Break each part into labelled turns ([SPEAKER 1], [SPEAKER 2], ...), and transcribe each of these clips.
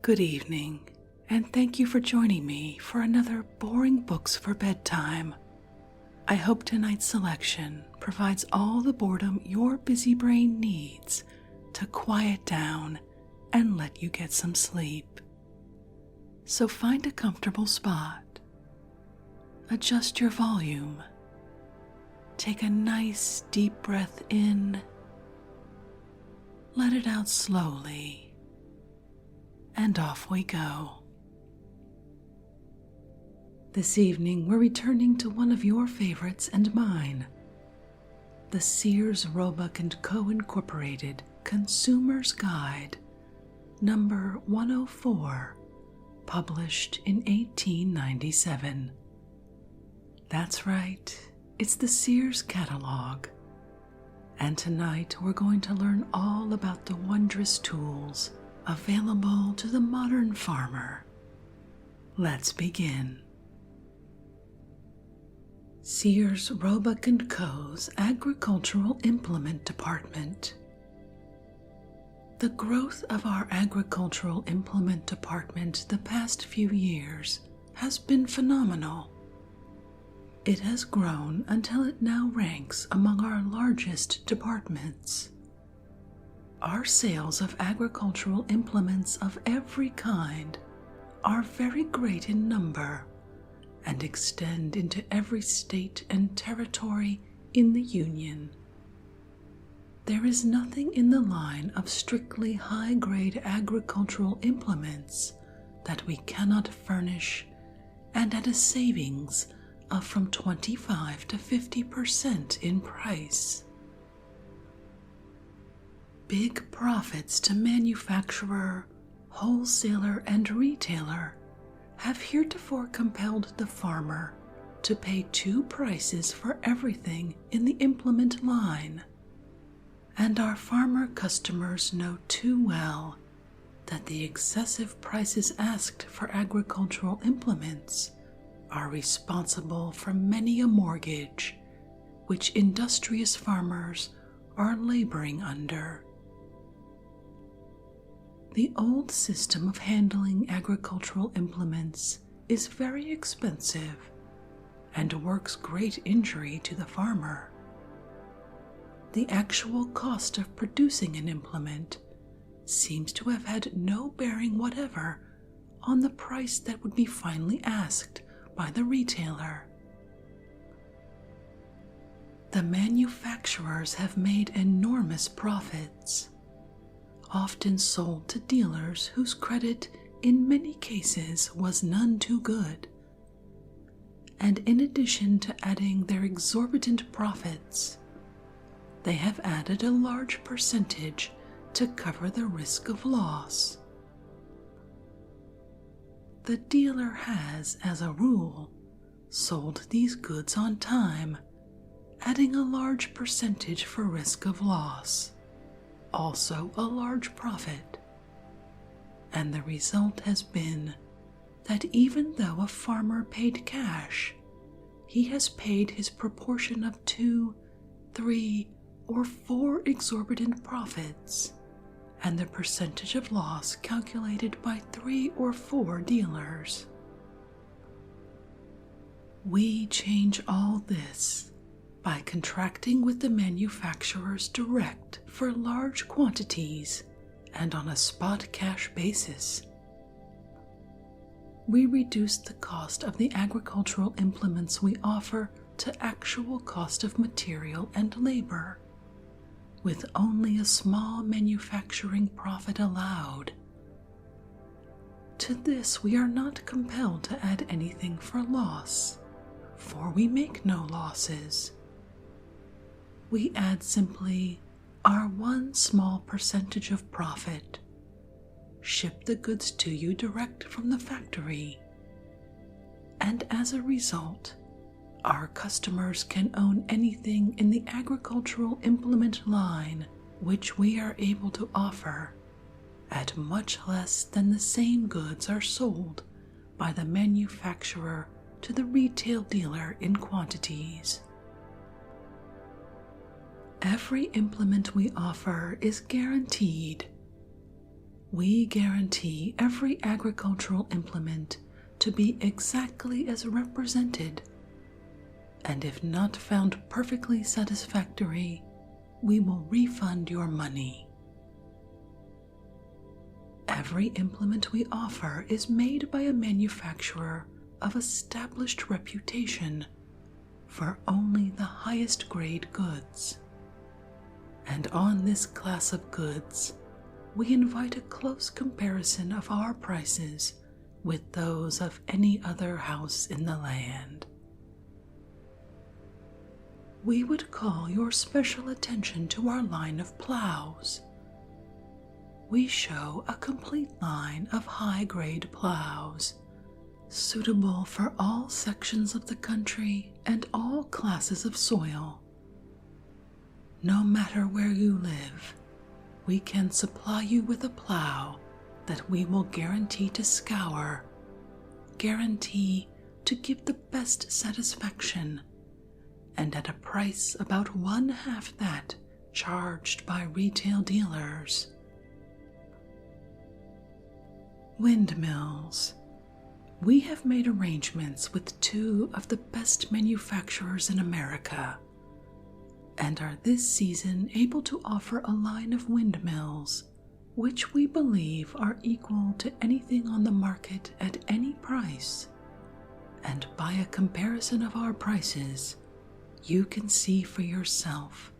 [SPEAKER 1] Good evening, and thank you for joining me for another Boring Books for Bedtime. I hope tonight's selection provides all the boredom your busy brain needs to quiet down and let you get some sleep. So find a comfortable spot, adjust your volume, take a nice deep breath in, let it out slowly, and off we go. This evening we're returning to one of your favorites and mine, the Sears Roebuck & Co. Incorporated Consumer's Guide, number 104, published in 1897. That's right, it's the Sears Catalog. And tonight we're going to learn all about the wondrous tools available to the modern farmer. Let's begin. Sears Roebuck & Co.'s Agricultural Implement Department. The growth of our agricultural implement department the past few years has been phenomenal. It has grown until it now ranks among our largest departments. Our sales of agricultural implements of every kind are very great in number and extend into every state and territory in the Union. There is nothing in the line of strictly high-grade agricultural implements that we cannot furnish, and at a savings of from 25 to 50% in price. Big profits to manufacturer, wholesaler, and retailer have heretofore compelled the farmer to pay two prices for everything in the implement line, and our farmer customers know too well that the excessive prices asked for agricultural implements are responsible for many a mortgage which industrious farmers are laboring under. The old system of handling agricultural implements is very expensive and works great injury to the farmer. The actual cost of producing an implement seems to have had no bearing whatever on the price that would be finally asked by the retailer. The manufacturers have made enormous profits, often sold to dealers whose credit in many cases was none too good. And in addition to adding their exorbitant profits, they have added a large percentage to cover the risk of loss. The dealer has, as a rule, sold these goods on time, adding a large percentage for risk of loss, also a large profit. And the result has been that even though a farmer paid cash, he has paid his proportion of 2, 3, or 4 exorbitant profits, and the percentage of loss calculated by 3 or 4 dealers. We change all this by contracting with the manufacturers direct for large quantities and on a spot cash basis. We reduce the cost of the agricultural implements we offer to actual cost of material and labor, with only a small manufacturing profit allowed. To this we are not compelled to add anything for loss, for we make no losses. We add simply our one small percentage of profit, ship the goods to you direct from the factory, and as a result, our customers can own anything in the agricultural implement line which we are able to offer at much less than the same goods are sold by the manufacturer to the retail dealer in quantities. Every implement we offer is guaranteed. We guarantee every agricultural implement to be exactly as represented, and if not found perfectly satisfactory, we will refund your money. Every implement we offer is made by a manufacturer of established reputation for only the highest grade goods. And on this class of goods, we invite a close comparison of our prices with those of any other house in the land. We would call your special attention to our line of plows. We show a complete line of high-grade plows, suitable for all sections of the country and all classes of soil. No matter where you live, we can supply you with a plow that we will guarantee to scour, guarantee to give the best satisfaction, and at a price about 1/2 that charged by retail dealers. Windmills. We have made arrangements with 2 of the best manufacturers in America, and are this season able to offer a line of windmills which we believe are equal to anything on the market at any price. And by a comparison of our prices, you can see for yourself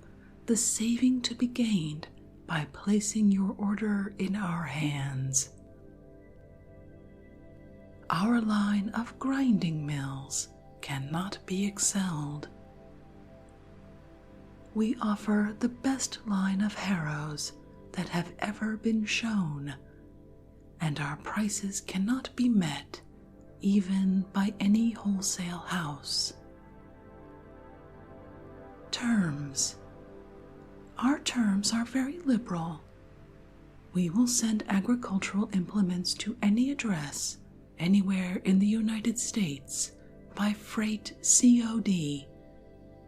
[SPEAKER 1] the saving to be gained by placing your order in our hands. Our line of grinding mills cannot be excelled. We offer the best line of harrows that have ever been shown, and our prices cannot be met even by any wholesale house. Terms. Our terms are very liberal. We will send agricultural implements to any address anywhere in the United States by freight COD,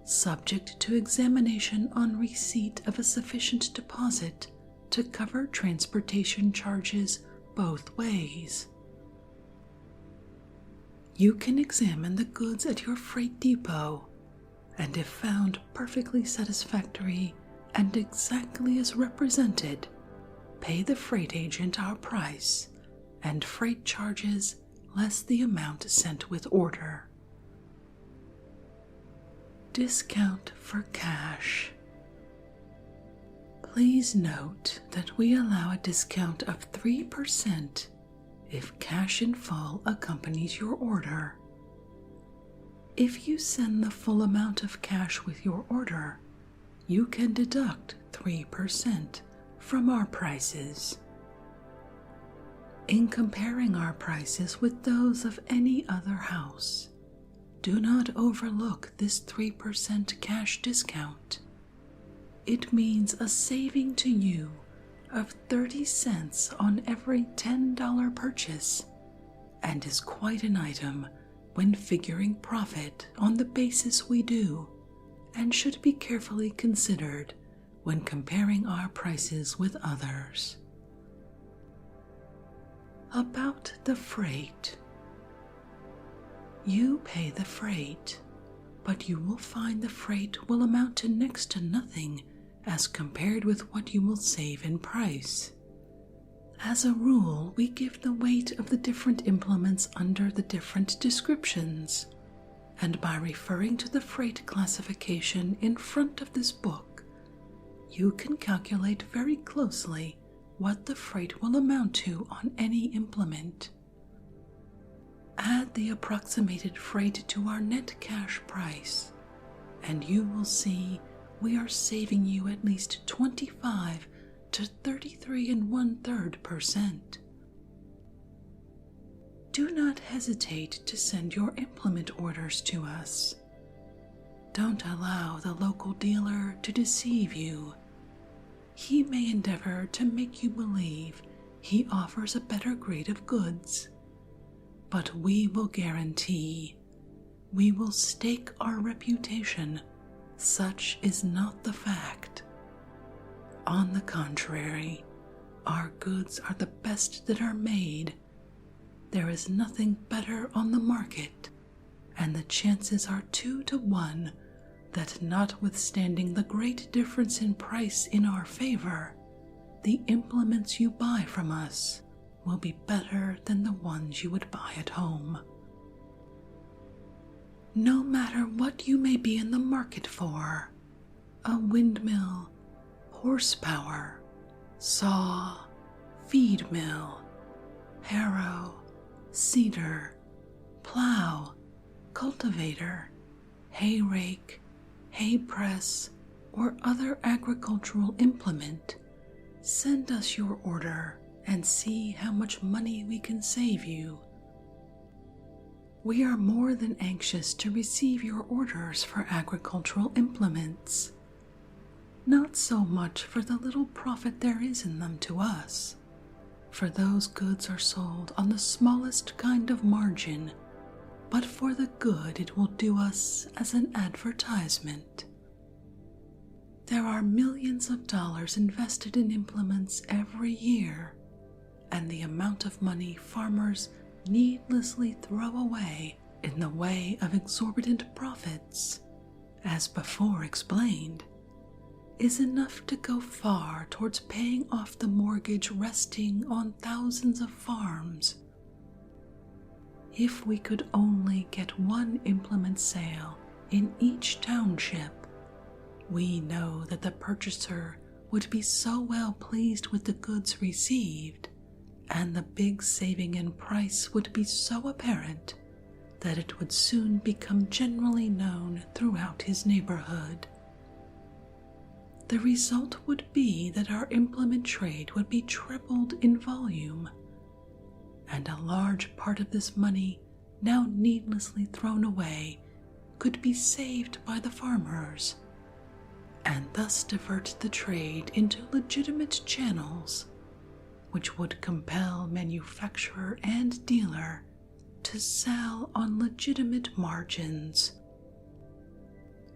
[SPEAKER 1] subject to examination on receipt of a sufficient deposit to cover transportation charges both ways. You can examine the goods at your freight depot, and if found perfectly satisfactory and exactly as represented, pay the freight agent our price and freight charges less the amount sent with order. Discount for cash. Please note that we allow a discount of 3% if cash in full accompanies your order. If you send the full amount of cash with your order, you can deduct 3% from our prices. In comparing our prices with those of any other house, do not overlook this 3% cash discount. It means a saving to you of 30 cents on every $10 purchase, and is quite an item when figuring profit on the basis we do, and should be carefully considered when comparing our prices with others. About the freight. You pay the freight, but you will find the freight will amount to next to nothing as compared with what you will save in price. As a rule, we give the weight of the different implements under the different descriptions, and by referring to the freight classification in front of this book, you can calculate very closely what the freight will amount to on any implement. Add the approximated freight to our net cash price, and you will see we are saving you at least 25 to 33 1/3%. Do not hesitate to send your implement orders to us. Don't allow the local dealer to deceive you. He may endeavor to make you believe he offers a better grade of goods, but we will guarantee, we will stake our reputation, such is not the fact. On the contrary, Our goods are the best that are made. There is nothing better on the market, and the chances are 2 to 1 that, notwithstanding the great difference in price in our favor, the implements you buy from us will be better than the ones you would buy at home. No matter what you may be in the market for, a windmill, horsepower, saw, feed mill, harrow, seeder, plow, cultivator, hay rake, hay press, or other agricultural implement, send us your order and see how much money we can save you. We are more than anxious to receive your orders for agricultural implements, not so much for the little profit there is in them to us, for those goods are sold on the smallest kind of margin, but for the good it will do us as an advertisement. There are millions of dollars invested in implements every year, and the amount of money farmers needlessly throw away in the way of exorbitant profits, as before explained, is enough to go far towards paying off the mortgage resting on thousands of farms. If we could only get one implement sale in each township, we know that the purchaser would be so well pleased with the goods received, and the big saving in price would be so apparent that it would soon become generally known throughout his neighborhood. The result would be that our implement trade would be tripled in volume, and a large part of this money, now needlessly thrown away, could be saved by the farmers, and thus divert the trade into legitimate channels, which would compel manufacturer and dealer to sell on legitimate margins.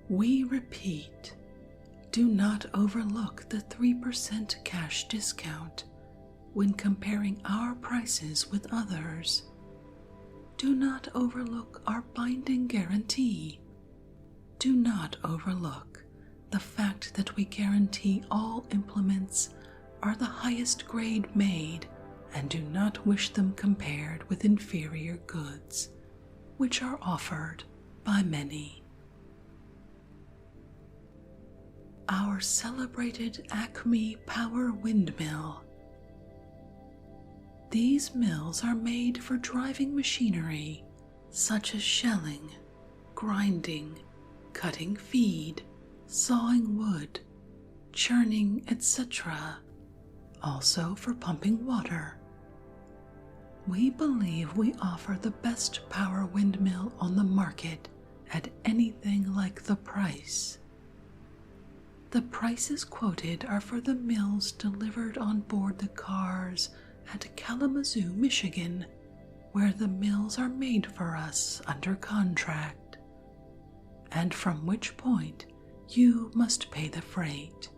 [SPEAKER 1] We repeat, do not overlook the 3% cash discount when comparing our prices with others. Do not overlook our binding guarantee. Do not overlook the fact that we guarantee all implements are the highest grade made and do not wish them compared with inferior goods, which are offered by many. Our celebrated Acme Power Windmill. These mills are made for driving machinery such as shelling, grinding, cutting feed, sawing wood, churning, etc., also for pumping water. We believe we offer the best power windmill on the market at anything like the price. The prices quoted are for the mills delivered on board the cars at Kalamazoo, Michigan, where the mills are made for us under contract, and from which point you must pay the freight.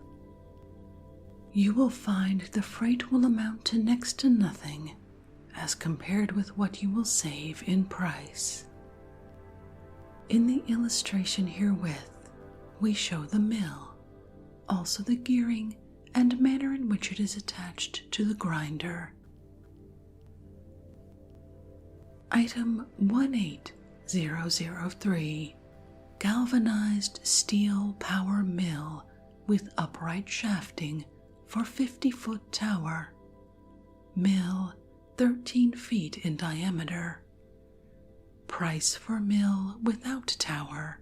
[SPEAKER 1] You will find the freight will amount to next to nothing as compared with what you will save in price. In the illustration herewith, we show the mill, also the gearing and manner in which it is attached to the grinder. Item 18003, galvanized steel power mill with upright shafting for 50-foot tower. Mill 13 feet in diameter. Price for mill without tower,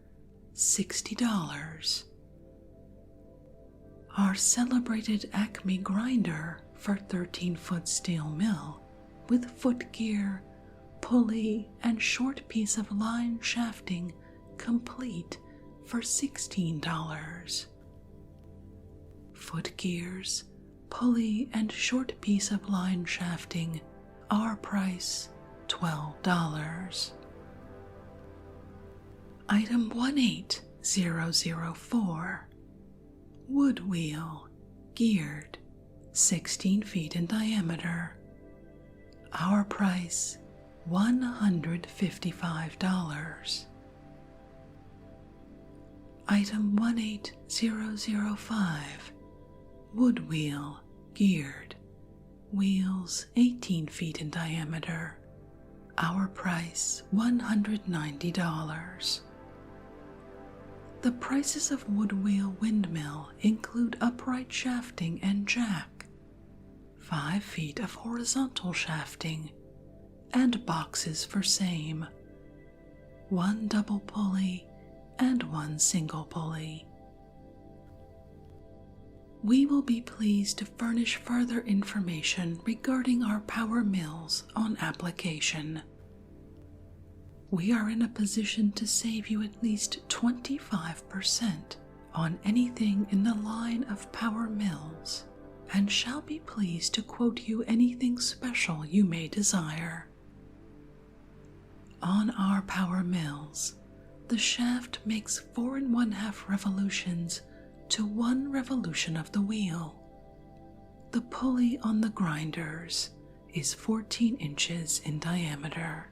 [SPEAKER 1] $60. Our celebrated Acme grinder for 13-foot steel mill with foot gear, pulley, and short piece of line shafting complete for $16. Foot gears, pulley, and short piece of line shafting, our price $12. Item 18004, wood wheel, geared, 16 feet in diameter. Our price, $155. Item 18005, wood wheel, geared, wheels 18 feet in diameter. Our price, $190. The prices of wood wheel windmill include upright shafting and jack, 5 feet of horizontal shafting, and boxes for same, 1 double pulley and 1 single pulley. We will be pleased to furnish further information regarding our power mills on application. We are in a position to save you at least 25% on anything in the line of power mills, and shall be pleased to quote you anything special you may desire. On our power mills, the shaft makes 4 1/2 revolutions to 1 revolution of the wheel. The pulley on the grinders is 14 inches in diameter.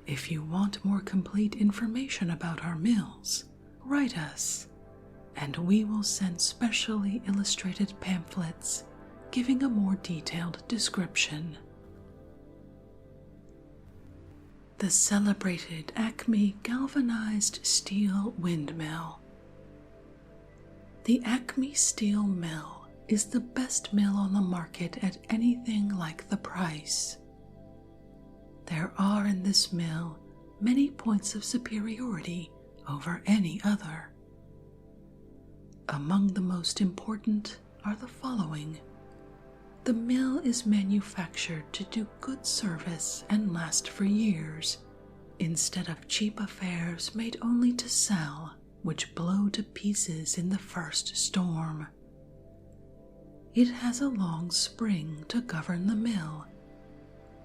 [SPEAKER 1] If you want more complete information about our mills, write us, and we will send specially illustrated pamphlets giving a more detailed description. The celebrated Acme galvanized steel windmill. The Acme steel mill is the best mill on the market at anything like the price. There are in this mill many points of superiority over any other. Among the most important are the following. The mill is manufactured to do good service and last for years, instead of cheap affairs made only to sell, which blow to pieces in the first storm. It has a long spring to govern the mill,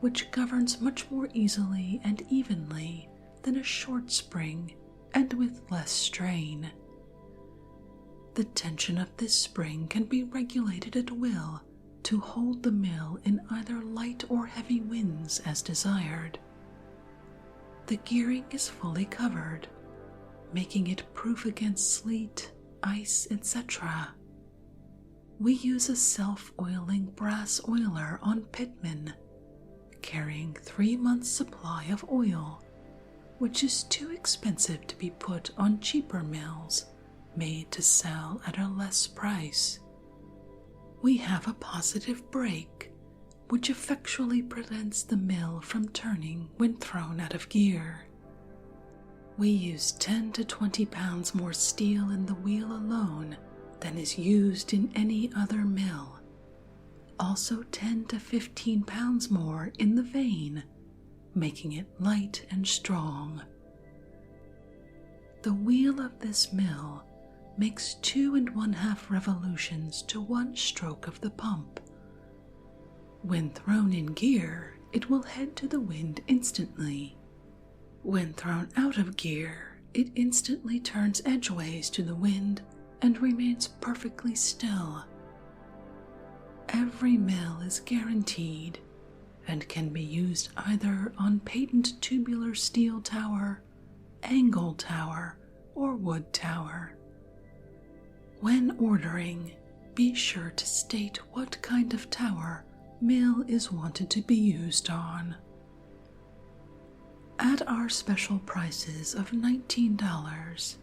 [SPEAKER 1] which governs much more easily and evenly than a short spring and with less strain. The tension of this spring can be regulated at will to hold the mill in either light or heavy winds as desired. The gearing is fully covered, making it proof against sleet, ice, etc. We use a self-oiling brass oiler on pitmen, carrying 3 months' supply of oil, which is too expensive to be put on cheaper mills made to sell at a less price. We have a positive brake, which effectually prevents the mill from turning when thrown out of gear. We use 10 to 20 pounds more steel in the wheel alone than is used in any other mill, also 10 to 15 pounds more in the vane, making it light and strong. The wheel of this mill makes 2 1/2 revolutions to 1 stroke of the pump. When thrown in gear, it will head to the wind instantly. When thrown out of gear, it instantly turns edgeways to the wind and remains perfectly still. Every mill is guaranteed and can be used either on patent tubular steel tower, angle tower, or wood tower. When ordering, be sure to state what kind of tower mill is wanted to be used on. At our special prices of $19,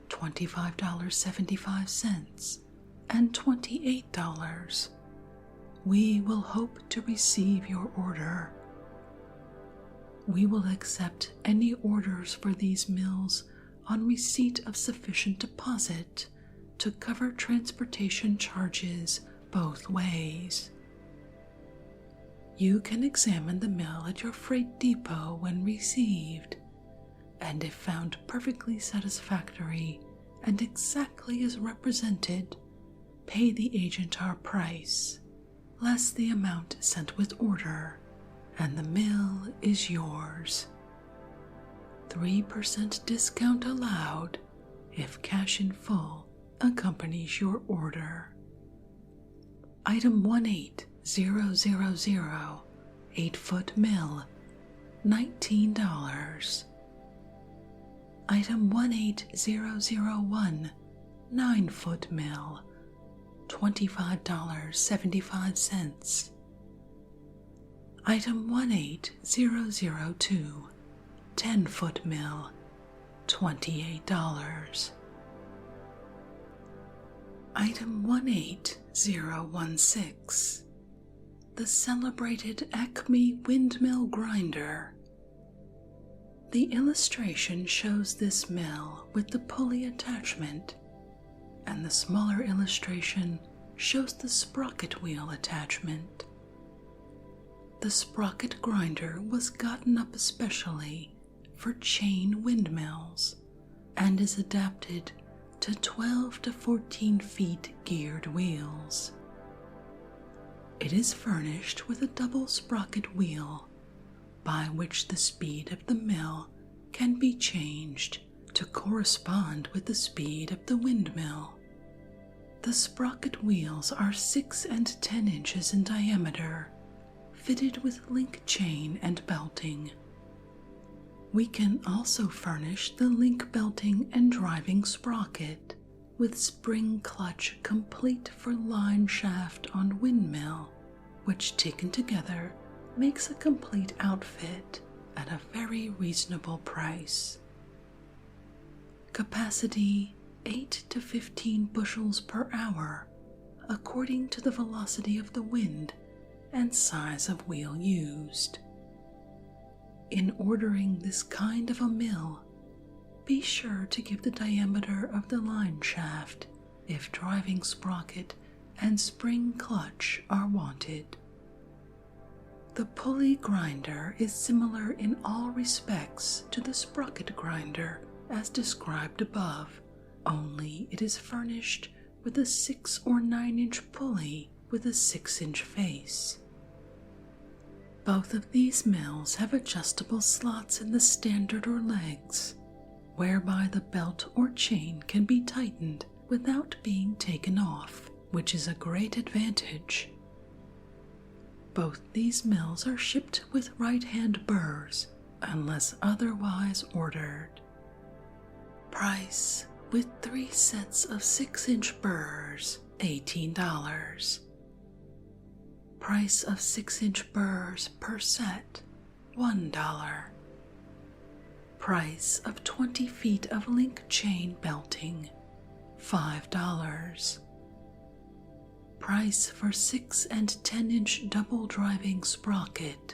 [SPEAKER 1] $25.75, and $28, we will hope to receive your order. We will accept any orders for these mills on receipt of sufficient deposit to cover transportation charges both ways. You can examine the mill at your freight depot when received, and if found perfectly satisfactory and exactly as represented, pay the agent our price, less the amount sent with order, and the mill is yours. 3% discount allowed if cash in full accompanies your order. Item 18000, 8-foot mill, $19. Item 18001, 9-foot mill, $25.75. Item 18002, 10-foot mill, $28. Item 18016, the celebrated Acme Windmill Grinder. The illustration shows this mill with the pulley attachment, and the smaller illustration shows the sprocket wheel attachment. The sprocket grinder was gotten up especially for chain windmills and is adapted to 12 to 14 feet geared wheels. It is furnished with a double sprocket wheel by which the speed of the mill can be changed to correspond with the speed of the windmill. The sprocket wheels are 6 and 10 inches in diameter, fitted with link chain and belting. We can also furnish the link belting and driving sprocket with spring clutch complete for line shaft on windmill, which taken together makes a complete outfit at a very reasonable price. Capacity 8 to 15 bushels per hour, according to the velocity of the wind and size of wheel used. In ordering this kind of a mill, be sure to give the diameter of the line shaft if driving sprocket and spring clutch are wanted. The pulley grinder is similar in all respects to the sprocket grinder as described above, only it is furnished with a 6 or 9 inch pulley with a 6-inch face. Both of these mills have adjustable slots in the standard or legs, whereby the belt or chain can be tightened without being taken off, which is a great advantage. Both these mills are shipped with right-hand burrs unless otherwise ordered. Price with 3 sets of 6-inch burrs, $18. Price of 6-inch burrs per set, $1. Price of 20 feet of link chain belting, $5. Price for 6 and 10-inch double driving sprocket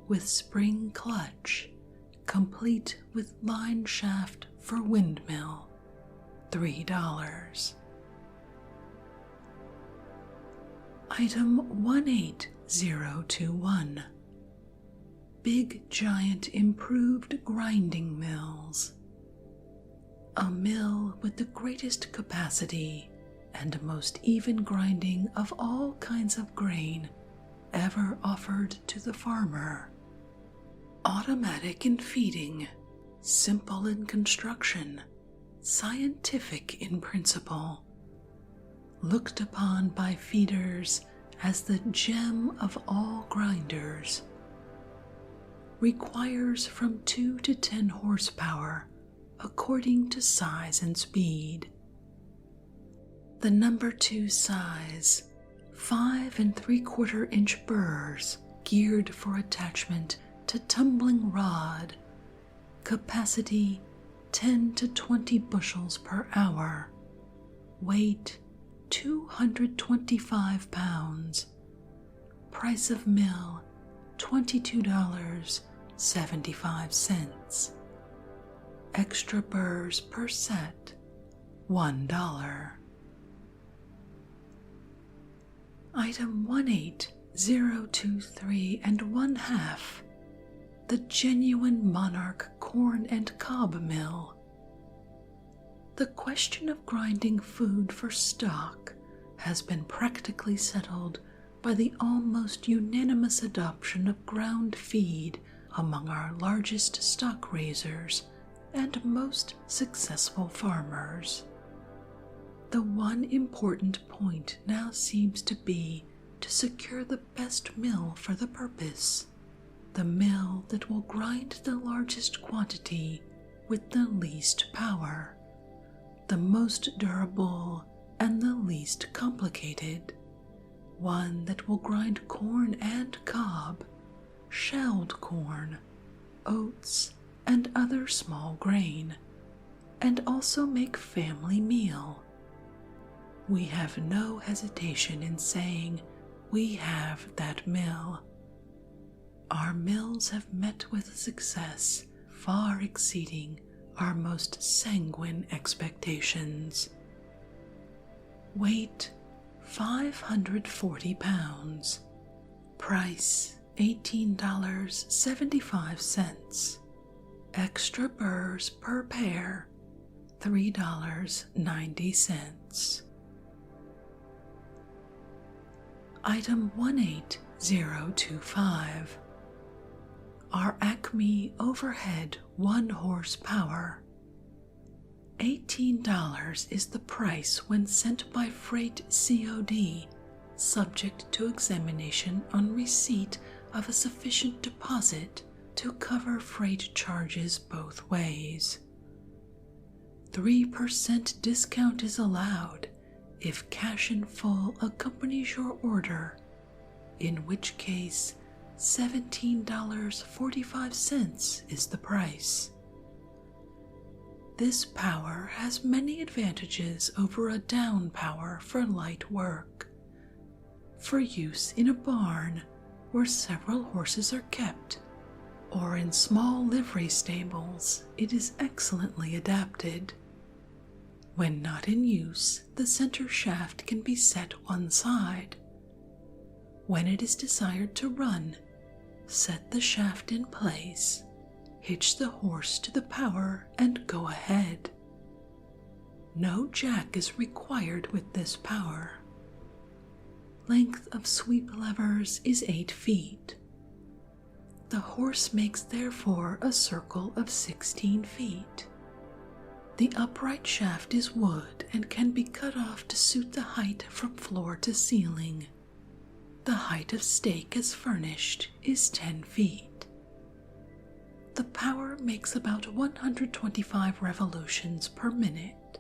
[SPEAKER 1] with spring clutch, complete with line shaft for windmill, $3. Item 18021, Big Giant Improved Grinding Mills. A mill with the greatest capacity and most even grinding of all kinds of grain ever offered to the farmer. Automatic in feeding, simple in construction, scientific in principle, looked upon by feeders as the gem of all grinders, requires from 2 to 10 horsepower according to size and speed. The number 2 size, 5 3/4 inch burrs geared for attachment to tumbling rod, capacity 10 to 20 bushels per hour, weight 225 pounds, price of mill $22.75, extra burrs per set $1. Item 18023 1/2, the genuine Monarch corn and cob mill. The question of grinding food for stock has been practically settled by the almost unanimous adoption of ground feed among our largest stock raisers and most successful farmers. The one important point now seems to be to secure the best mill for the purpose, the mill that will grind the largest quantity with the least power, the most durable and the least complicated, one that will grind corn and cob, shelled corn, oats, and other small grain, and also make family meal. We have no hesitation in saying we have that mill. Our mills have met with a success far exceeding our most sanguine expectations. Weight 540 pounds. Price $18.75. Extra burrs per pair $3.90. Item 18025. Our Acme overhead 1 horsepower. $18 is the price when sent by freight COD, subject to examination on receipt of a sufficient deposit to cover freight charges both ways. 3% discount is allowed if cash in full accompanies your order, in which case $17.45 is the price. This power has many advantages over a down power for light work. For use in a barn where several horses are kept, or in small livery stables, it is excellently adapted. When not in use, the center shaft can be set one side. When it is desired to run, set the shaft in place, hitch the horse to the power, and go ahead. No jack is required with this power. Length of sweep levers is 8 feet. The horse makes therefore a circle of 16 feet. The upright shaft is wood and can be cut off to suit the height from floor to ceiling. The height of stake as furnished is 10 feet. The power makes about 125 revolutions per minute.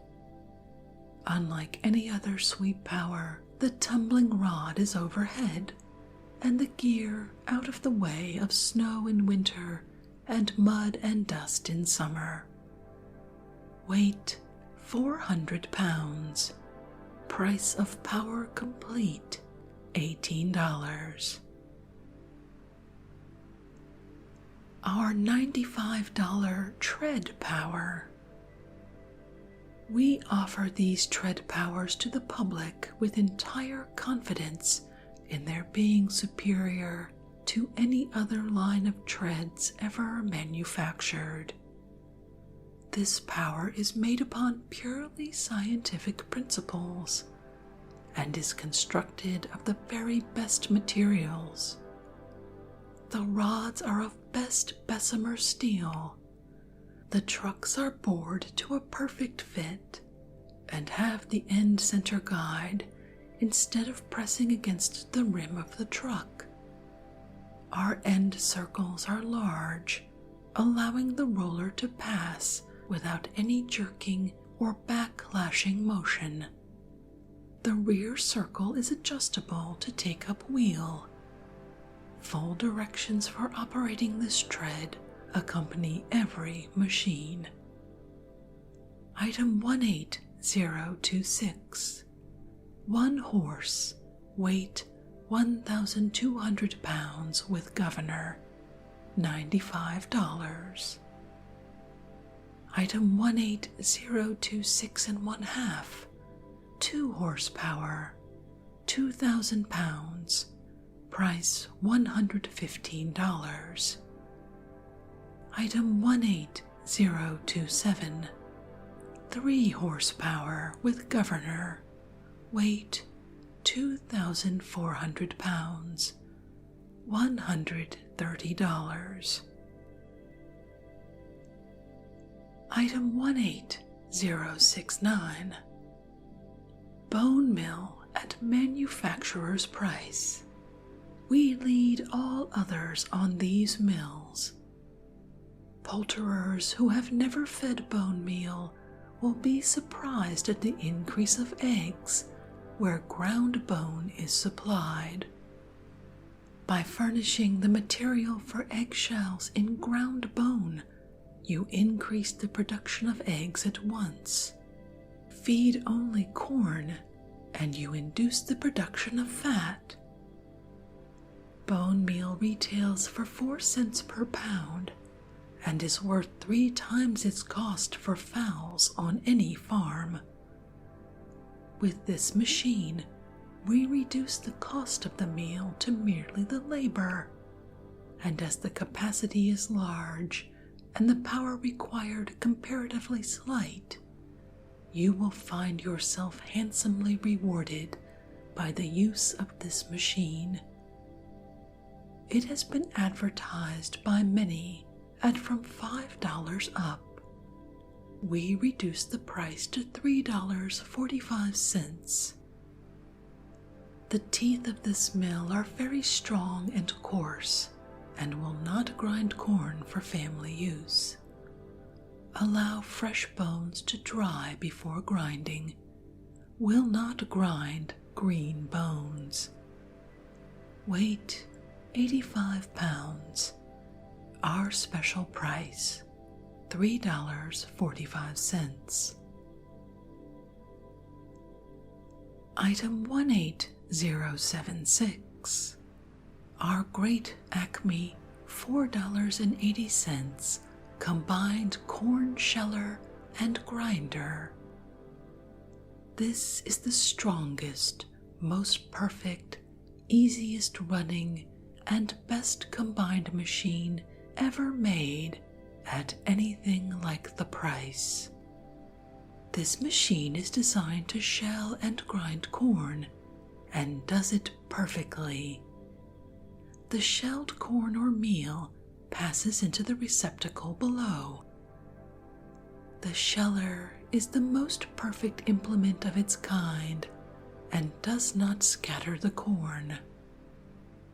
[SPEAKER 1] Unlike any other sweep power, the tumbling rod is overhead, and the gear out of the way of snow in winter and mud and dust in summer. Weight 400 pounds. Price of power complete $18. Our $95 tread power. We offer these tread powers to the public with entire confidence in their being superior to any other line of treads ever manufactured. This power is made upon purely scientific principles and is constructed of the very best materials. The rods are of best Bessemer steel. The trucks are bored to a perfect fit and have the end center guide instead of pressing against the rim of the truck. Our end circles are large, allowing the roller to pass without any jerking or backlashing motion. The rear circle is adjustable to take up wheel. Full directions for operating this tread accompany every machine. Item 18026. 1 horse, weight 1,200 pounds with governor, $95. Item 18026 1/2. 2 horsepower, 2,000 pounds, price $115. Item 18027. 3 horsepower with governor, weight 2,400 pounds, $130. Item 18069. bone mill at manufacturer's price. We lead all others on these mills. Poulterers who have never fed bone meal will be surprised at the increase of eggs where ground bone is supplied. By furnishing the material for eggshells in ground bone, you increase the production of eggs at once. Feed only corn, and you induce the production of fat. Bone meal retails for 4 cents per pound and is worth 3 times its cost for fowls on any farm. With this machine, we reduce the cost of the meal to merely the labor, and as the capacity is large and the power required comparatively slight, you will find yourself handsomely rewarded by the use of this machine. It has been advertised by many at from $5 up. We reduce the price to $3.45. The teeth of this mill are very strong and coarse, and will not grind corn for family use. Allow fresh bones to dry before grinding. Will not grind green bones. Weight 85 pounds. Our special price $3.45. Item 18076. Our great Acme $4.80 combined corn sheller and grinder. This is the strongest, most perfect, easiest running, and best combined machine ever made at anything like the price. This machine is designed to shell and grind corn, and does it perfectly. The shelled corn or meal passes into the receptacle below. The sheller is the most perfect implement of its kind and does not scatter the corn.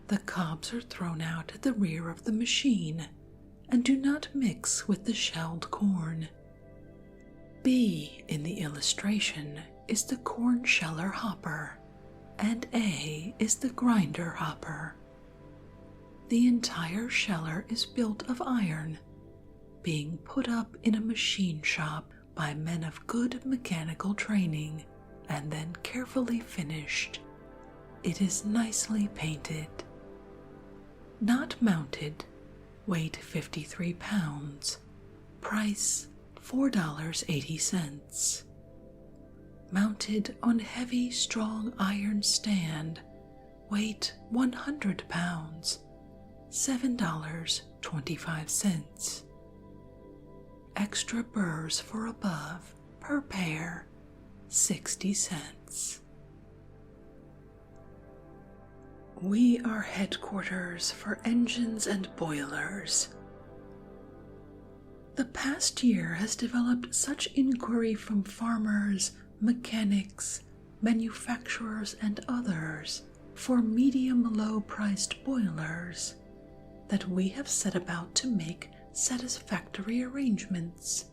[SPEAKER 1] The cobs are thrown out at the rear of the machine and do not mix with the shelled corn. B in the illustration is the corn sheller hopper, and A is the grinder hopper. The entire sheller is built of iron, being put up in a machine shop by men of good mechanical training and then carefully finished. It is nicely painted. Not mounted, weight 53 pounds, price $4.80. Mounted on heavy, strong iron stand, weight 100 pounds, $7.25. Extra burrs for above, per pair, 60 cents. We are headquarters for engines and boilers. The past year has developed such inquiry from farmers, mechanics, manufacturers, and others for medium-low priced boilers that we have set about to make satisfactory arrangements,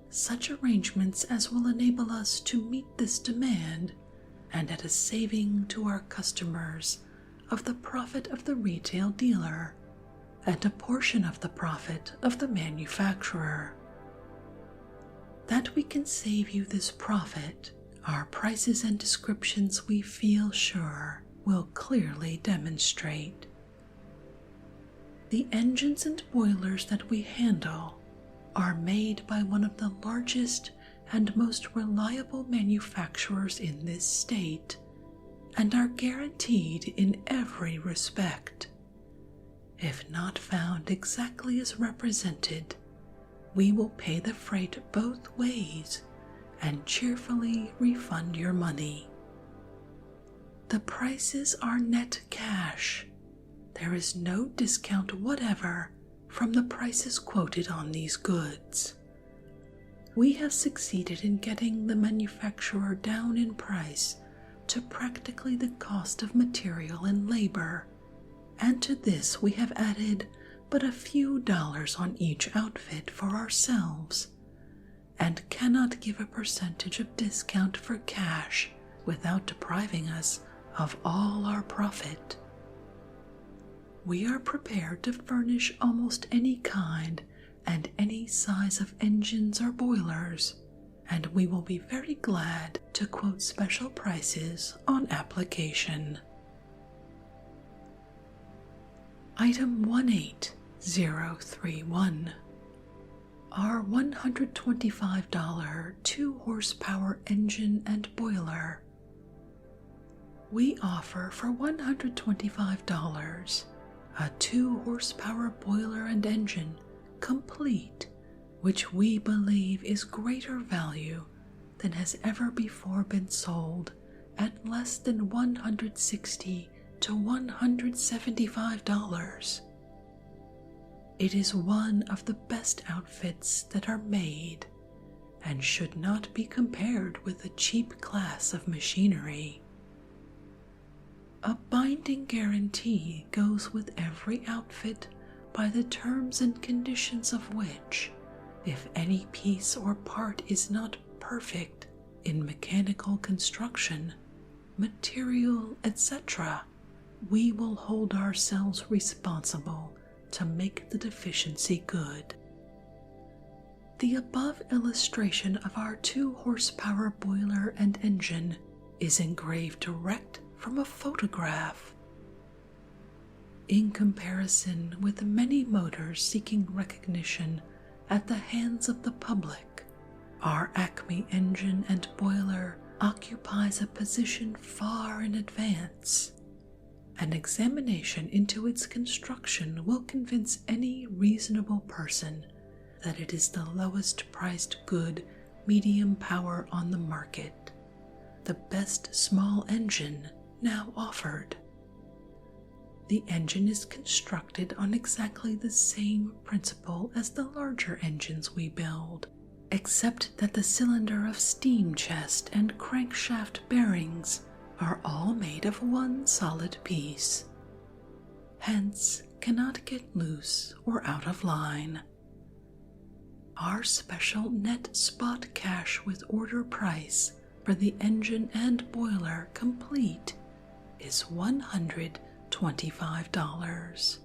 [SPEAKER 1] such arrangements as will enable us to meet this demand and at a saving to our customers of the profit of the retail dealer and a portion of the profit of the manufacturer. That we can save you this profit, our prices and descriptions, we feel sure, will clearly demonstrate. The engines and boilers that we handle are made by one of the largest and most reliable manufacturers in this state, and are guaranteed in every respect. If not found exactly as represented, we will pay the freight both ways and cheerfully refund your money. The prices are net cash. There is no discount whatever from the prices quoted on these goods. we have succeeded in getting the manufacturer down in price to practically the cost of material and labor, and to this we have added but a few dollars on each outfit for ourselves, and cannot give a percentage of discount for cash without depriving us of all our profit. We are prepared to furnish almost any kind and any size of engines or boilers, and we will be very glad to quote special prices on application. Item 18031. Our $125 2-horsepower engine and boiler. We offer for $125 a 2-horsepower boiler and engine complete, which we believe is greater value than has ever before been sold at less than $160 to $175. It is one of the best outfits that are made and should not be compared with the cheap class of machinery. A binding guarantee goes with every outfit by the terms and conditions of which, if any piece or part is not perfect in mechanical construction, material, etc., we will hold ourselves responsible to make the deficiency good. The above illustration of our 2-horsepower boiler and engine is engraved direct from a photograph. In comparison with the many motors seeking recognition at the hands of the public, our Acme engine and boiler occupies a position far in advance. An examination into its construction will convince any reasonable person that it is the lowest priced good medium power on the market, the best small engine now offered. The engine is constructed on exactly the same principle as the larger engines we build, except that the cylinder of steam chest and crankshaft bearings are all made of one solid piece, hence cannot get loose or out of line. Our special net spot cash with order price for the engine and boiler complete is $125.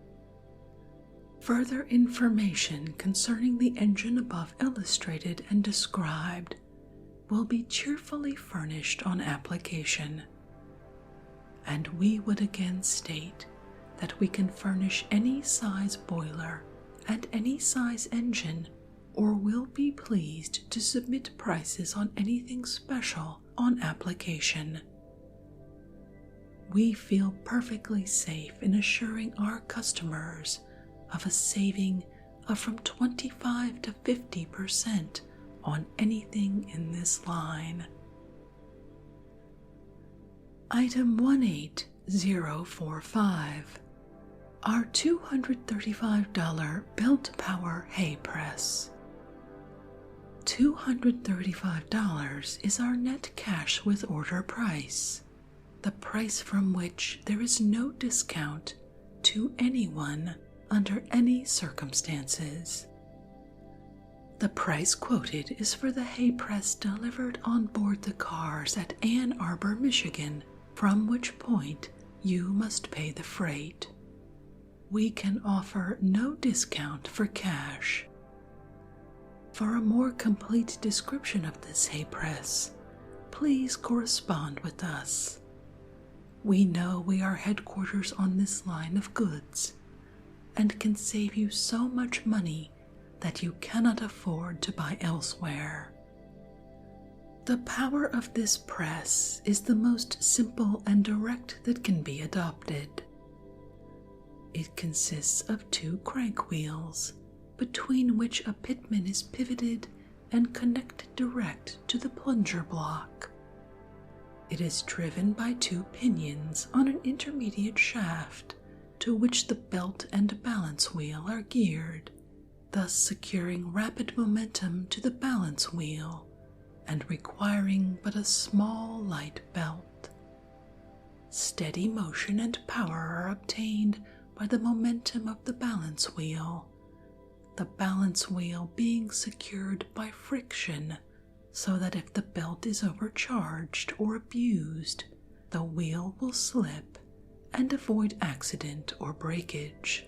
[SPEAKER 1] Further information concerning the engine above illustrated and described will be cheerfully furnished on application, and we would again state that we can furnish any size boiler and any size engine, or will be pleased to submit prices on anything special on application. We feel perfectly safe in assuring our customers of a saving of from 25 to 50% on anything in this line. Item 18045. Our $235 Built Power Hay Press. $235 is our net cash with order price, the price from which there is no discount to anyone under any circumstances. The price quoted is for the hay press delivered on board the cars at Ann Arbor, Michigan, from which point you must pay the freight. We can offer no discount for cash. For a more complete description of this hay press, please correspond with us. We know we are headquarters on this line of goods, and can save you so much money that you cannot afford to buy elsewhere. The power of this press is the most simple and direct that can be adopted. It consists of 2 crank wheels, between which a pitman is pivoted and connected direct to the plunger block. It is driven by 2 pinions on an intermediate shaft, to which the belt and balance wheel are geared, thus securing rapid momentum to the balance wheel and requiring but a small light belt. Steady motion and power are obtained by the momentum of the balance wheel being secured by friction, so that if the belt is overcharged or abused, the wheel will slip and avoid accident or breakage.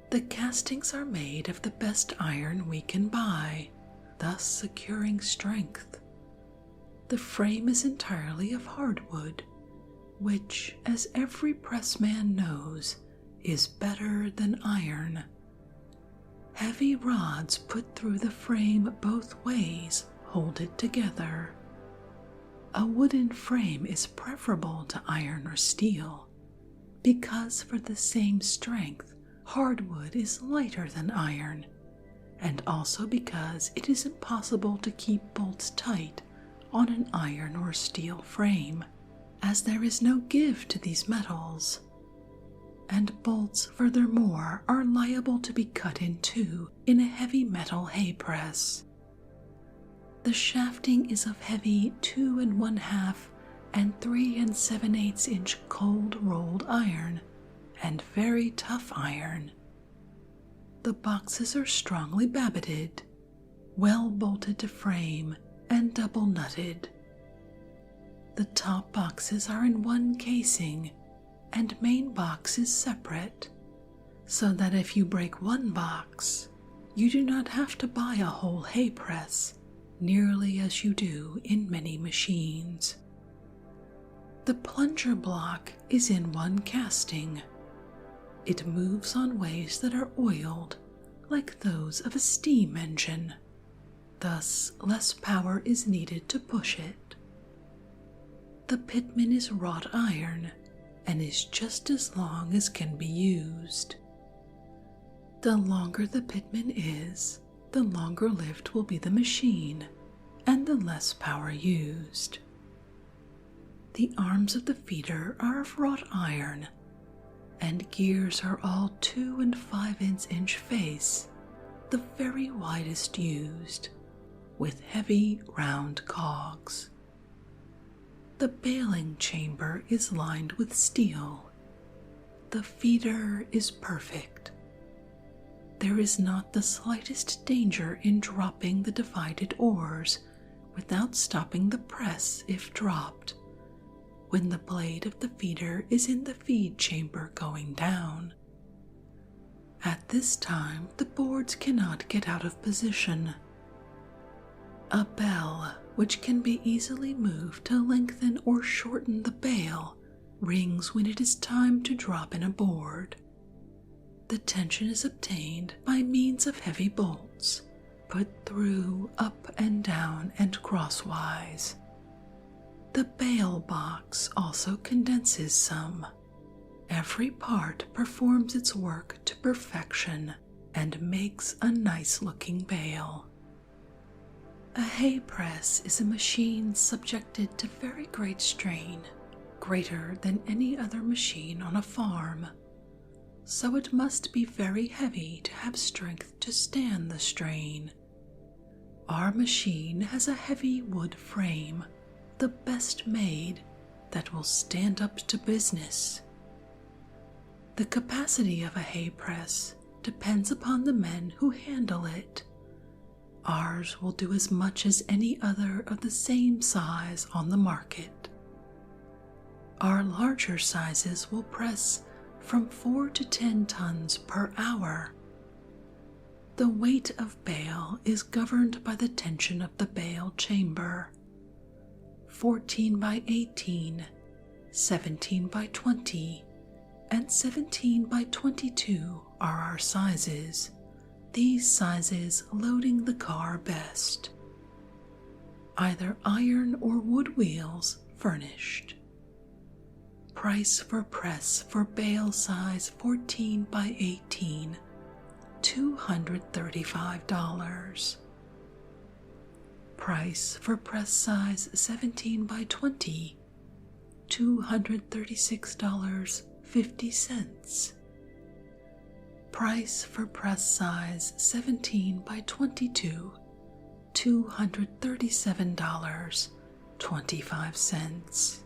[SPEAKER 1] The castings are made of the best iron we can buy, thus securing strength. The frame is entirely of hardwood, which, as every pressman knows, is better than iron. Heavy rods put through the frame both ways hold it together. A wooden frame is preferable to iron or steel, because for the same strength, hardwood is lighter than iron, and also because it is impossible to keep bolts tight on an iron or steel frame, as there is no give to these metals. And bolts, furthermore, are liable to be cut in two in a heavy metal hay press. The shafting is of heavy 2 1/2 and 3 7/8 inch cold rolled iron and very tough iron. The boxes are strongly babbited, well bolted to frame, and double nutted. The top boxes are in one casing, and main box is separate, so that if you break one box, you do not have to buy a whole hay press, nearly as you do in many machines. The plunger block is in one casting. It moves on ways that are oiled, like those of a steam engine. Thus, less power is needed to push it. The pitman is wrought iron and is just as long as can be used. The longer the pitman is, the longer lived will be the machine and the less power used. The arms of the feeder are of wrought iron, and gears are all 2 5/8 inch face, the very widest used, with heavy round cogs. The baling chamber is lined with steel. The feeder is perfect. There is not the slightest danger in dropping the divided oars without stopping the press if dropped, when the blade of the feeder is in the feed chamber going down. At this time, the boards cannot get out of position. A bell, which can be easily moved to lengthen or shorten the bale, rings when it is time to drop in a board. The tension is obtained by means of heavy bolts, put through up and down and crosswise. The bale box also condenses some. Every part performs its work to perfection and makes a nice-looking bale. A hay press is a machine subjected to very great strain, greater than any other machine on a farm, so it must be very heavy to have strength to stand the strain. Our machine has a heavy wood frame, the best made, that will stand up to business. The capacity of a hay press depends upon the men who handle it. Ours will do as much as any other of the same size on the market. Our larger sizes will press from 4 to 10 tons per hour. The weight of bale is governed by the tension of the bale chamber. 14 by 18, 17 by 20, and 17 by 22 are our sizes, these sizes loading the car best. Either iron or wood wheels furnished. Price for press for bale size 14 by 18, $235. Price for press size 17 by 20, $236.50. Price for press size 17 by 22, $237.25.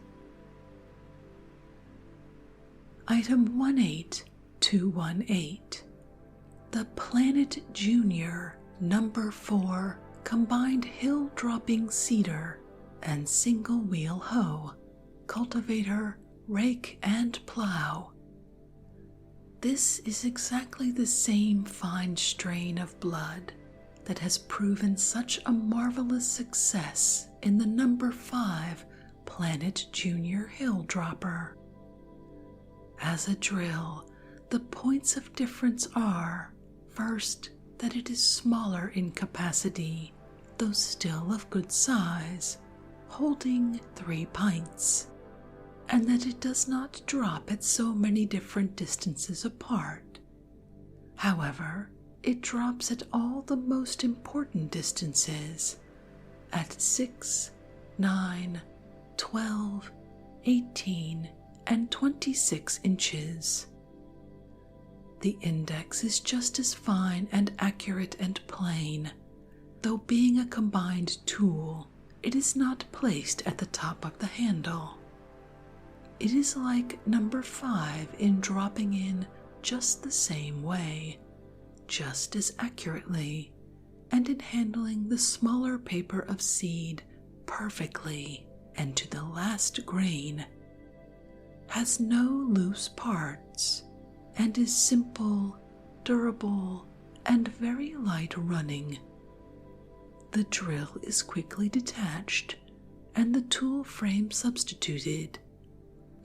[SPEAKER 1] Item 18218. The Planet Junior No. 4 Combined Hill Dropping Seeder and Single Wheel Hoe, Cultivator, Rake, and Plow. This is exactly the same fine strain of blood that has proven such a marvelous success in the No. 5 Planet Junior Hill Dropper. As a drill, the points of difference are, first, that it is smaller in capacity, though still of good size, holding 3 pints, and that it does not drop at so many different distances apart. However, it drops at all the most important distances, at 6, 9, 12, 18, and 26 inches. The index is just as fine and accurate and plain, though being a combined tool, it is not placed at the top of the handle. It is like No. 5 in dropping in just the same way, just as accurately, and in handling the smaller paper of seed perfectly and to the last grain, has no loose parts, and is simple, durable, and very light running. The drill is quickly detached, and the tool frame substituted.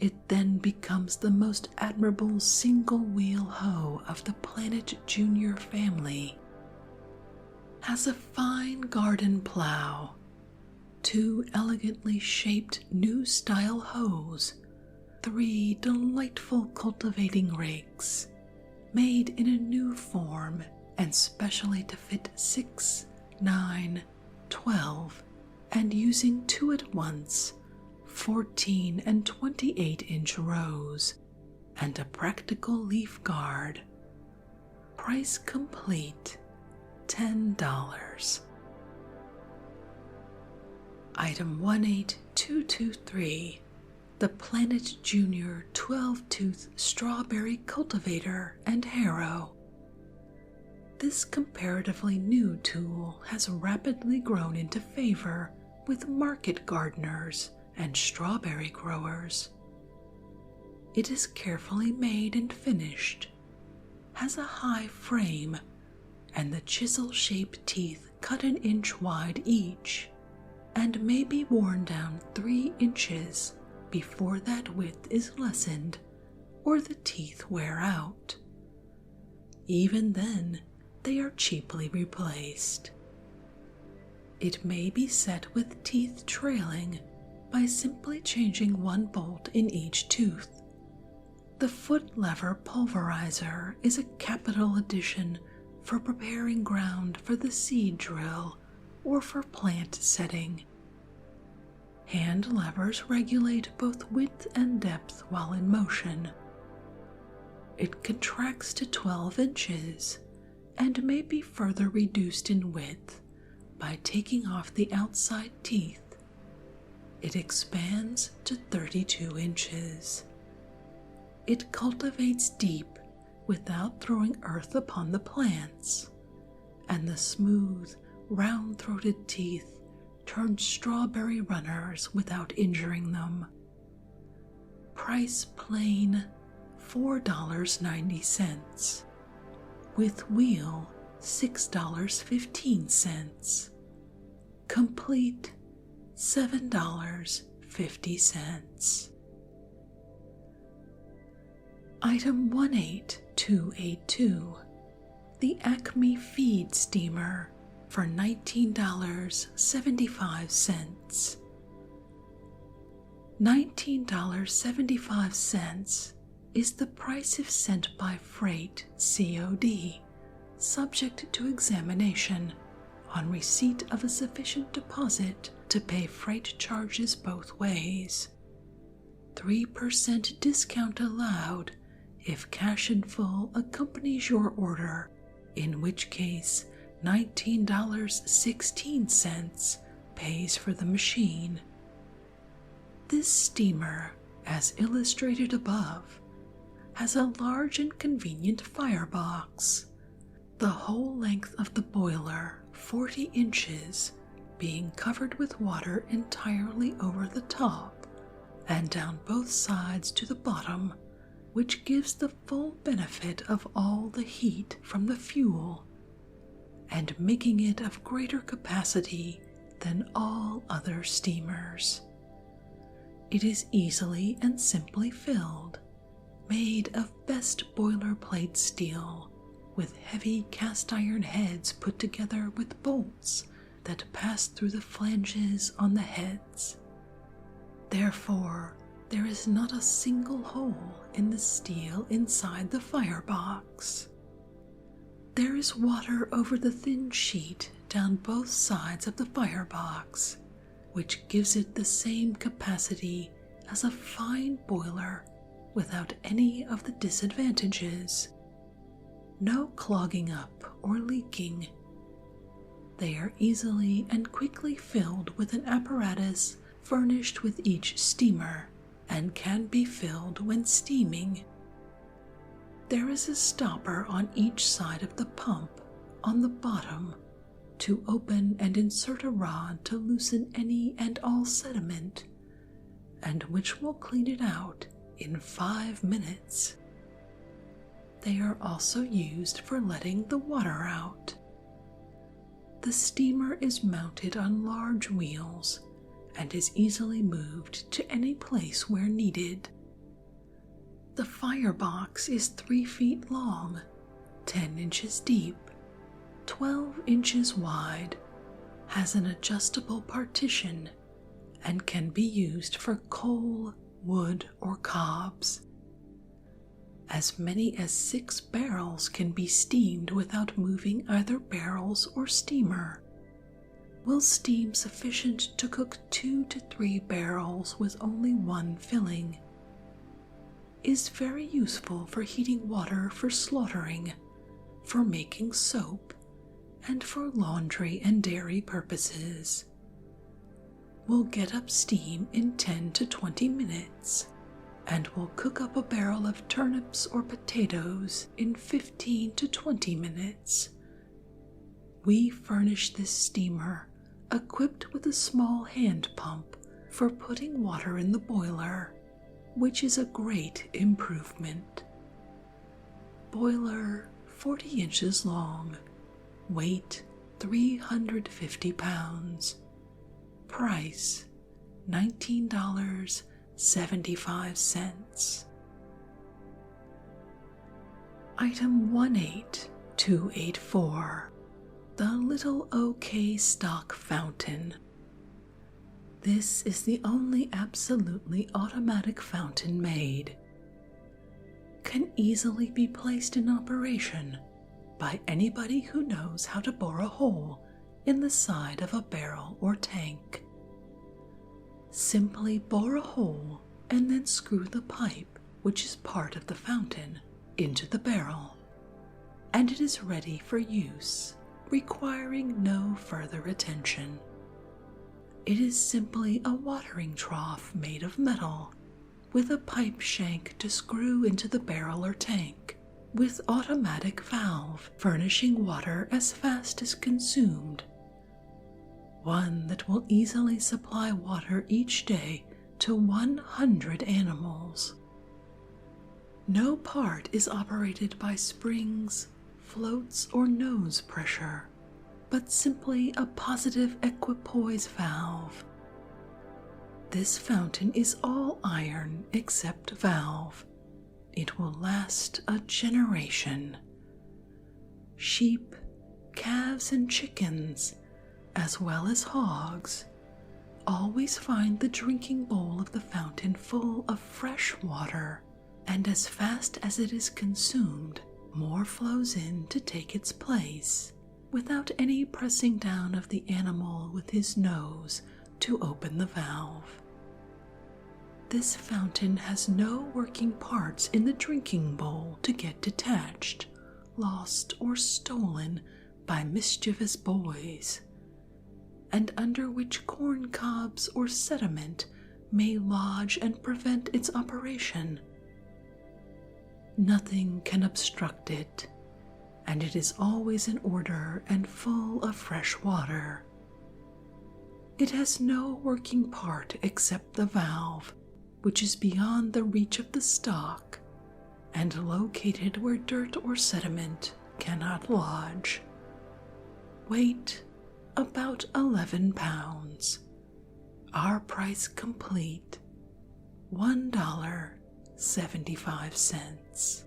[SPEAKER 1] It then becomes the most admirable single-wheel hoe of the Planet Junior family. Has a fine garden plow, 2 elegantly shaped new-style hoes, 3 delightful cultivating rakes, made in a new form and specially to fit 6, 9, 12, and using 2 at once, 14 and 28-inch rows, and a practical leaf guard. Price complete, $10. Item 18223. The Planet Junior 12-Tooth Strawberry Cultivator and Harrow. This comparatively new tool has rapidly grown into favor with market gardeners and strawberry growers. It is carefully made and finished, has a high frame, and the chisel-shaped teeth cut 1 inch wide each, and may be worn down 3 inches before that width is lessened or the teeth wear out. Even then, they are cheaply replaced. It may be set with teeth trailing by simply changing 1 bolt in each tooth. The foot lever Pulverizer is a capital addition for preparing ground for the seed drill or for plant setting. Hand levers regulate both width and depth while in motion. It contracts to 12 inches and may be further reduced in width by taking off the outside teeth. It expands to 32 inches. It cultivates deep without throwing earth upon the plants, and the smooth, round-throated teeth turn strawberry runners without injuring them. Price plain, $4.90. With wheel, $6.15. Complete, $7.50. Item 18282. The Acme Feed Steamer for $19.75. $19.75 is the price if sent by freight COD, subject to examination, on receipt of a sufficient deposit to pay freight charges both ways. 3% discount allowed if cash in full accompanies your order, in which case $19.16 pays for the machine. This steamer, as illustrated above, has a large and convenient firebox, the whole length of the boiler, 40 inches, being covered with water entirely over the top and down both sides to the bottom, which gives the full benefit of all the heat from the fuel, and making it of greater capacity than all other steamers. It is easily and simply filled, made of best boilerplate steel, with heavy cast-iron heads put together with bolts that pass through the flanges on the heads. Therefore, there is not a single hole in the steel inside the firebox. There is water over the thin sheet down both sides of the firebox, which gives it the same capacity as a fine boiler without any of the disadvantages. No clogging up or leaking. They are easily and quickly filled with an apparatus furnished with each steamer, and can be filled when steaming. There is a stopper on each side of the pump on the bottom to open and insert a rod to loosen any and all sediment, and which will clean it out in 5 minutes. They are also used for letting the water out. The steamer is mounted on large wheels and is easily moved to any place where needed. The firebox is 3 feet long, 10 inches deep, 12 inches wide, has an adjustable partition, and can be used for coal, wood, or cobs. As many as 6 barrels can be steamed without moving either barrels or steamer. Will steam sufficient to cook 2 to 3 barrels with only 1 filling. Is very useful for heating water for slaughtering, for making soap, and for laundry and dairy purposes. Will get up steam in 10 to 20 minutes, and will cook up a barrel of turnips or potatoes in 15 to 20 minutes. We furnish this steamer equipped with a small hand pump for putting water in the boiler, which is a great improvement. Boiler 40 inches long, weight 350 pounds, price $19.75. Item 18284. The Little OK Stock Fountain. This is the only absolutely automatic fountain made. Can easily be placed in operation by anybody who knows how to bore a hole in the side of a barrel or tank. Simply bore a hole and then screw the pipe, which is part of the fountain, into the barrel, and it is ready for use, requiring no further attention. It is simply a watering trough made of metal, with a pipe shank to screw into the barrel or tank, with automatic valve furnishing water as fast as consumed. One that will easily supply water each day to 100 animals. No part is operated by springs, floats, or nose pressure, but simply a positive equipoise valve. This fountain is all iron except valve. It will last a generation. Sheep, calves, and chickens, as well as hogs, always find the drinking bowl of the fountain full of fresh water, and as fast as it is consumed, more flows in to take its place, without any pressing down of the animal with his nose to open the valve. this fountain has no working parts in the drinking bowl to get detached, lost, or stolen by mischievous boys, and under which corn cobs or sediment may lodge and prevent its operation. Nothing can obstruct it, and it is always in order and full of fresh water. It has no working part except the valve, which is beyond the reach of the stock and located where dirt or sediment cannot lodge. Weight about 11 pounds. Our price complete, $1.75.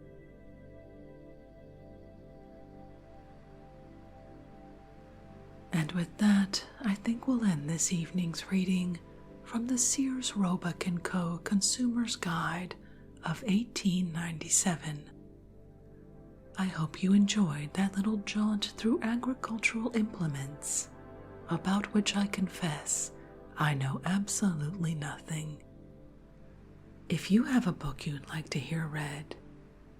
[SPEAKER 1] And with that, I think we'll end this evening's reading from the Sears Roebuck & Co. Consumer's Guide of 1897. I hope you enjoyed that little jaunt through agricultural implements, about which I confess I know absolutely nothing. If you have a book you'd like to hear read,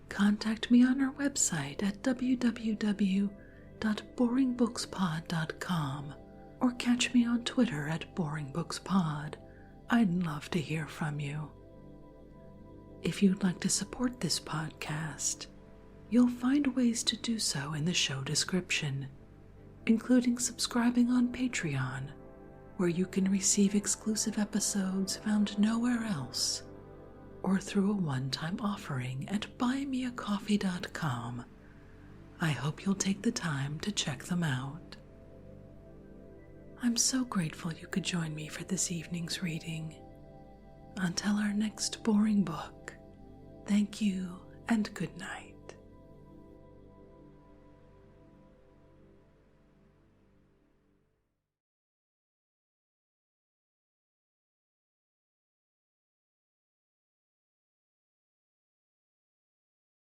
[SPEAKER 1] contact me on our website at www.boringbookspod.com or catch me on Twitter at boringbookspod. I'd love to hear from you. If you'd like to support this podcast, you'll find ways to do so in the show description, including subscribing on Patreon, where you can receive exclusive episodes found nowhere else, or through a one-time offering at buymeacoffee.com. I hope you'll take the time to check them out. I'm so grateful you could join me for this evening's reading. Until our next boring book, thank you and good night.